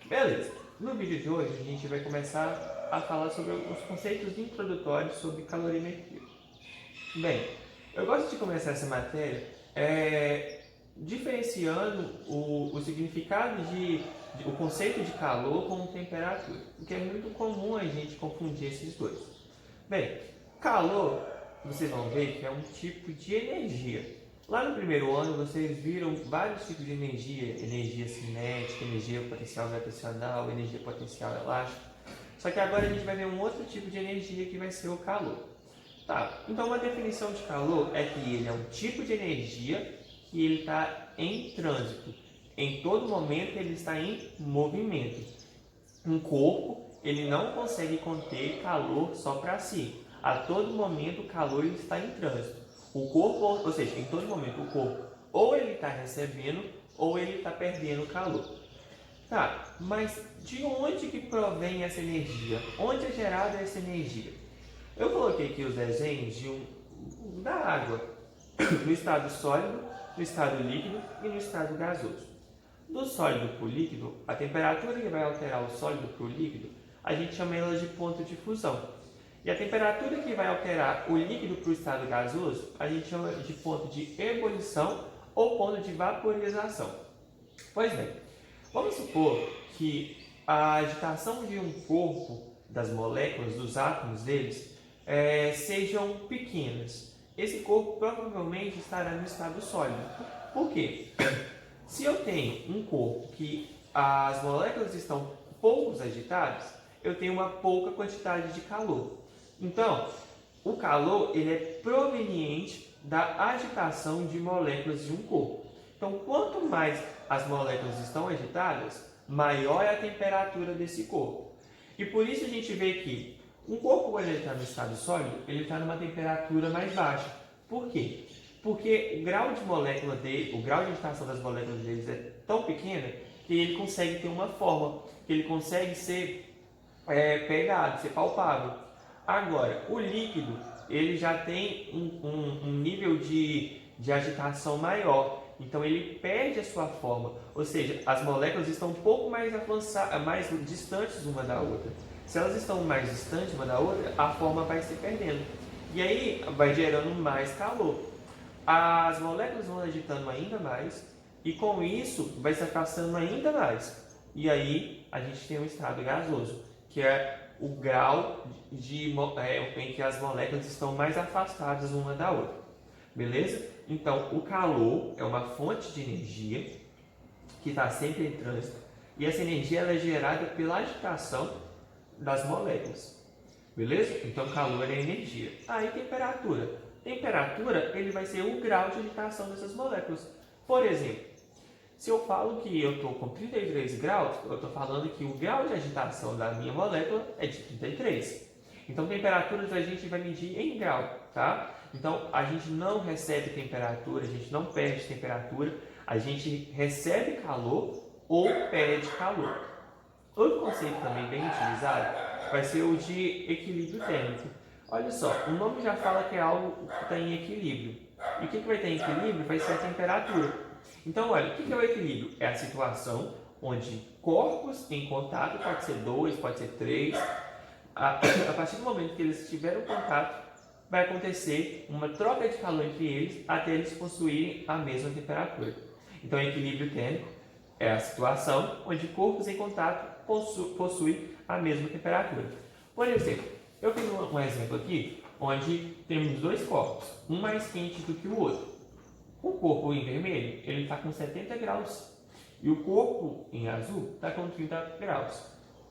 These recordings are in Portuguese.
Beleza, no vídeo de hoje a gente vai começar a falar sobre os conceitos introdutórios sobre calorimetria. Bem, eu gosto de começar essa matéria diferenciando o significado o conceito de calor com temperatura, porque é muito comum a gente confundir esses dois. Bem, calor, vocês vão ver que é um tipo de energia. Lá no primeiro ano vocês viram vários tipos de energia: energia cinética, energia potencial gravitacional, energia potencial elástica. Só que agora a gente vai ver um outro tipo de energia que vai ser o calor. Tá, então uma definição de calor é que ele é um tipo de energia que ele está em trânsito. Em todo momento ele está em movimento. Um corpo, ele não consegue conter calor só para si. A todo momento o calor ele está em trânsito. O corpo, ou seja, em todo momento o corpo ou ele está recebendo ou ele está perdendo calor. Tá, mas de onde que provém essa energia? Onde é gerada essa energia? Eu coloquei aqui os desenhos da água, no estado sólido, no estado líquido e no estado gasoso. Do sólido para o líquido, a temperatura que vai alterar o sólido para o líquido, a gente chama ela de ponto de fusão. E a temperatura que vai alterar o líquido para o estado gasoso, a gente chama de ponto de ebulição ou ponto de vaporização. Pois bem, vamos supor que a agitação de um corpo, das moléculas, dos átomos deles, sejam pequenas. Esse corpo provavelmente estará no estado sólido. Por quê? Se eu tenho um corpo que as moléculas estão poucos agitadas, eu tenho uma pouca quantidade de calor. Então, o calor ele é proveniente da agitação de moléculas de um corpo. Então, quanto mais as moléculas estão agitadas, maior é a temperatura desse corpo. E por isso a gente vê que um corpo, quando ele está no estado sólido, ele está numa temperatura mais baixa. Por quê? Porque o grau de molécula dele, o grau de agitação das moléculas deles é tão pequeno que ele consegue ter uma forma, que ele consegue ser pegado, ser palpável. Agora, o líquido, ele já tem um nível de agitação maior, então ele perde a sua forma, ou seja, as moléculas estão um pouco mais avançadas, mais distantes uma da outra. Se elas estão mais distantes uma da outra, a forma vai se perdendo. E aí vai gerando mais calor. As moléculas vão agitando ainda mais e com isso vai se afastando ainda mais. E aí a gente tem um estado gasoso, que é o grau em que as moléculas estão mais afastadas uma da outra. Beleza? Então, o calor é uma fonte de energia que está sempre em trânsito e essa energia ela é gerada pela agitação das moléculas. Beleza? Então, calor é energia. Aí, temperatura. Temperatura ele vai ser o grau de agitação dessas moléculas. Por exemplo, se eu falo que eu estou com 33 graus, eu estou falando que o grau de agitação da minha molécula é de 33. Então, temperaturas a gente vai medir em grau, tá? Então, a gente não recebe temperatura, a gente não perde temperatura, a gente recebe calor ou perde calor. Outro conceito também bem utilizado vai ser o de equilíbrio térmico. Olha só, o nome já fala que é algo que está em equilíbrio. E o que vai ter em equilíbrio vai ser a temperatura. Então, olha, o que é o equilíbrio? É a situação onde corpos em contato, pode ser dois, pode ser três, a partir do momento que eles tiveram contato, vai acontecer uma troca de calor entre eles até eles possuírem a mesma temperatura. Então, equilíbrio térmico é a situação onde corpos em contato possuem a mesma temperatura. Por exemplo, eu fiz um exemplo aqui onde temos dois corpos, um mais quente do que o outro. O corpo em vermelho ele está com 70 graus e o corpo em azul está com 30 graus.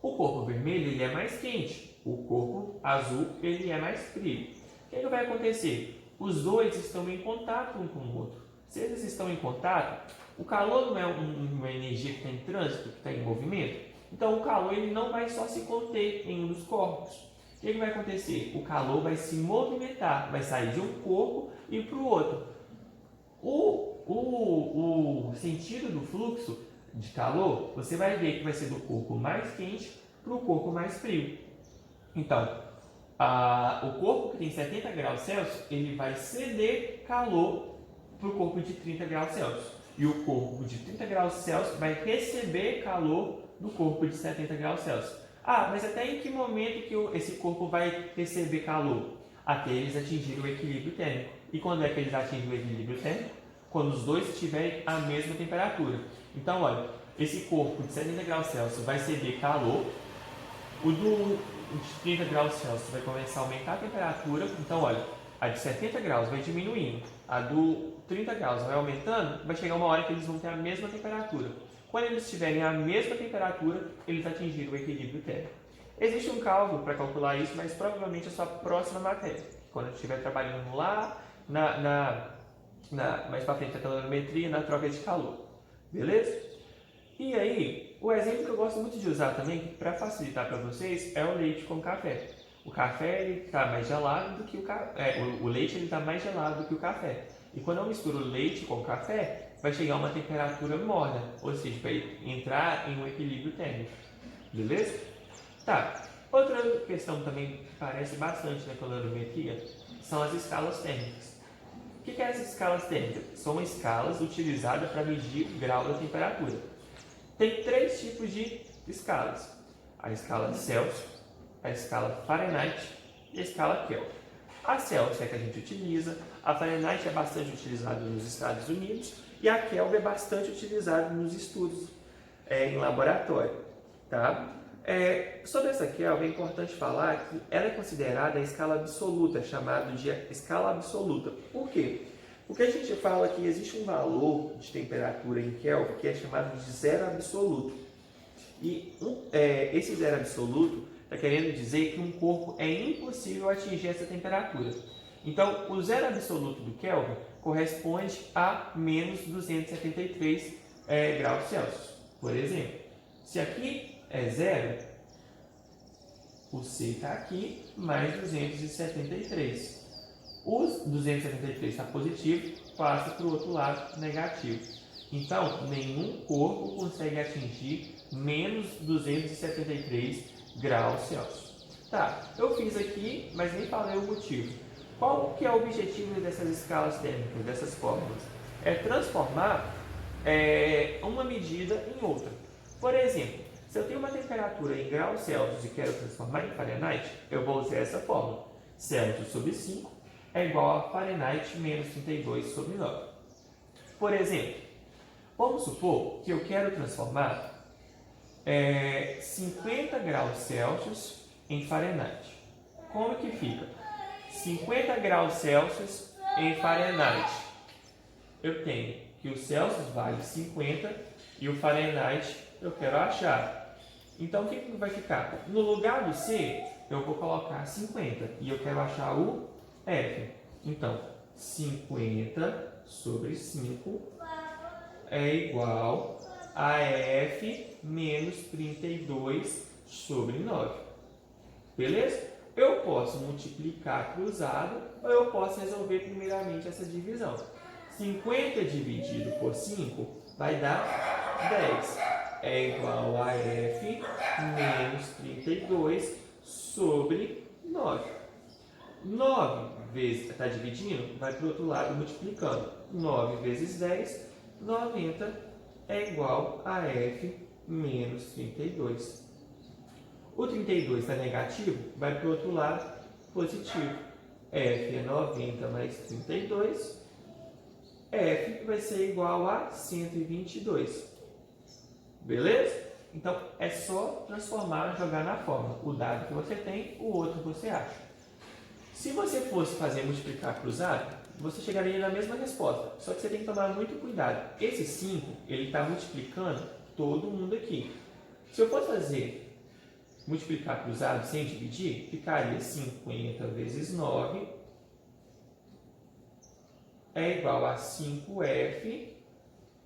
O corpo vermelho ele é mais quente, o corpo azul ele é mais frio. O que vai acontecer? Os dois estão em contato um com o outro. Se eles estão em contato, o calor não é uma energia que está em trânsito, que está em movimento. Então o calor ele não vai só se conter em um dos corpos. O que vai acontecer? O calor vai se movimentar, vai sair de um corpo e para o outro. O sentido do fluxo de calor, você vai ver que vai ser do corpo mais quente para o corpo mais frio. Então, o corpo que tem 70 graus Celsius, ele vai ceder calor para o corpo de 30 graus Celsius. e o corpo de 30 graus Celsius vai receber calor do corpo de 70 graus Celsius. Ah, mas até em que momento que esse corpo vai receber calor? Até eles atingirem o equilíbrio térmico. E quando é que eles atingem o equilíbrio térmico? Quando os dois tiverem a mesma temperatura. Então, olha, esse corpo de 70 graus Celsius vai receber calor, o de 30 graus Celsius vai começar a aumentar a temperatura. Então, olha, a de 70 graus vai diminuindo, a do 30 graus vai aumentando, vai chegar uma hora que eles vão ter a mesma temperatura. Quando eles tiverem a mesma temperatura, eles atingiram o equilíbrio térmico. Existe um cálculo para calcular isso, mas provavelmente é a sua próxima matéria. Quando eu estiver trabalhando lá, mais para frente, a calorimetria, na troca de calor. Beleza? E aí, o exemplo que eu gosto muito de usar também, para facilitar para vocês, é o leite com café. O café está mais gelado do que o leite está mais gelado do que o café. E quando eu misturo leite com café, vai chegar a uma temperatura morna, ou seja, vai entrar em um equilíbrio térmico. Beleza? Tá. Outra questão também que aparece bastante na calorimetria são as escalas térmicas. O que é essas escalas térmicas? São escalas utilizadas para medir o grau da temperatura. Tem 3 tipos de escalas: a escala Celsius, a escala Fahrenheit e a escala Kelvin. A Celsius é a que a gente utiliza, a Fahrenheit é bastante utilizada nos Estados Unidos e a Kelvin é bastante utilizada nos estudos em laboratório. Tá? Sobre essa Kelvin é importante falar que ela é considerada a escala absoluta, chamada de escala absoluta. Por quê? Porque a gente fala que existe um valor de temperatura em Kelvin que é chamado de zero absoluto. E esse zero absoluto está querendo dizer que um corpo é impossível atingir essa temperatura. Então, o zero absoluto do Kelvin corresponde a menos 273 graus Celsius. Por exemplo, se aqui é zero, o C está aqui, mais 273. Os 273 está positivo, passa para o outro lado negativo. Então, nenhum corpo consegue atingir menos 273 graus Celsius. Tá, eu fiz aqui, mas nem falei o motivo. Qual que é o objetivo dessas escalas térmicas, dessas fórmulas? É transformar uma medida em outra. Por exemplo, se eu tenho uma temperatura em graus Celsius e quero transformar em Fahrenheit, eu vou usar essa fórmula. Celsius sobre 5 é igual a Fahrenheit menos 32 sobre 9. Por exemplo, vamos supor que eu quero transformar 50 graus Celsius em Fahrenheit. Como que fica? 50 graus Celsius em Fahrenheit. Eu tenho que o Celsius vale 50 e o Fahrenheit eu quero achar. Então, o que vai ficar? No lugar do C, eu vou colocar 50 e eu quero achar o F. Então, 50 sobre 5 é igual a F menos 32 sobre 9. Beleza? Eu posso multiplicar cruzado ou eu posso resolver primeiramente essa divisão. 50 dividido por 5 vai dar 10. É igual a F menos 32 sobre 9. 9 vezes, está dividindo, vai para o outro lado multiplicando. 9 vezes 10, 90 é igual a F menos 32. O 32 está negativo, vai para o outro lado positivo. F é 90 mais 32. F vai ser igual a 122. Beleza? Então, é só transformar, jogar na fórmula. O dado que você tem, o outro você acha. Se você fosse fazer multiplicar cruzado, você chegaria na mesma resposta. Só que você tem que tomar muito cuidado. Esse 5, ele está multiplicando todo mundo aqui. Se eu fosse fazer multiplicar cruzado sem dividir, ficaria 50 vezes 9 é igual a 5F,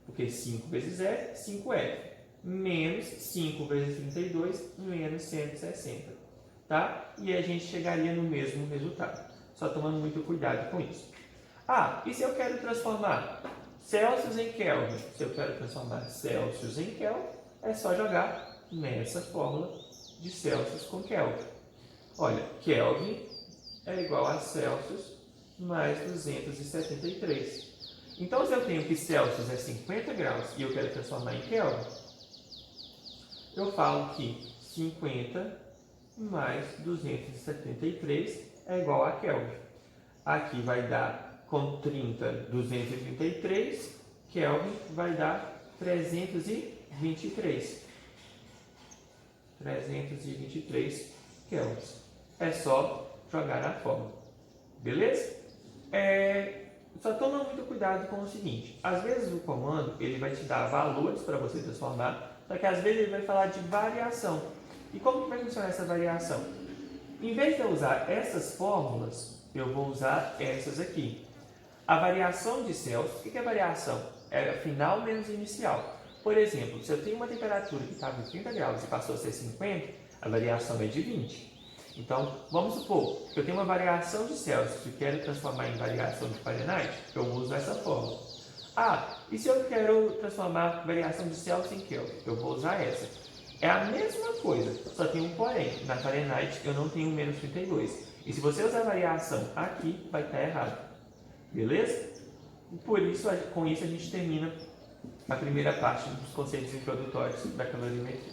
porque 5 vezes F, 5F. Menos 5 vezes 32, menos 160. Tá? E a gente chegaria no mesmo resultado. Só tomando muito cuidado com isso. Ah, e se eu quero transformar Celsius em Kelvin? Se eu quero transformar Celsius em Kelvin, é só jogar nessa fórmula de Celsius com Kelvin. Olha, Kelvin é igual a Celsius mais 273. Então, se eu tenho que Celsius é 50 graus e eu quero transformar em Kelvin, eu falo que 50 mais 273 é igual a Kelvin. Aqui vai dar, com 30, 233, Kelvin vai dar 323. 323 kelvins. É só jogar na fórmula. Beleza? Só toma muito cuidado com o seguinte. Às vezes o comando ele vai te dar valores para você transformar, só que às vezes ele vai falar de variação. E como que vai funcionar essa variação? Em vez de eu usar essas fórmulas, eu vou usar essas aqui. A variação de Celsius, o que é variação? É final menos inicial. Por exemplo, se eu tenho uma temperatura que estava em 30 graus e passou a ser 50, a variação é de 20. Então, vamos supor que eu tenho uma variação de Celsius e quero transformar em variação de Fahrenheit, eu uso essa fórmula. E se eu quero transformar a variação de Celsius em Kelvin? Eu vou usar essa. É a mesma coisa, só tem um porém. Na Fahrenheit eu não tenho menos 32. E se você usar a variação aqui, vai estar errado. Beleza? Por isso, com isso a gente termina a primeira parte dos conceitos introdutórios da calorimetria.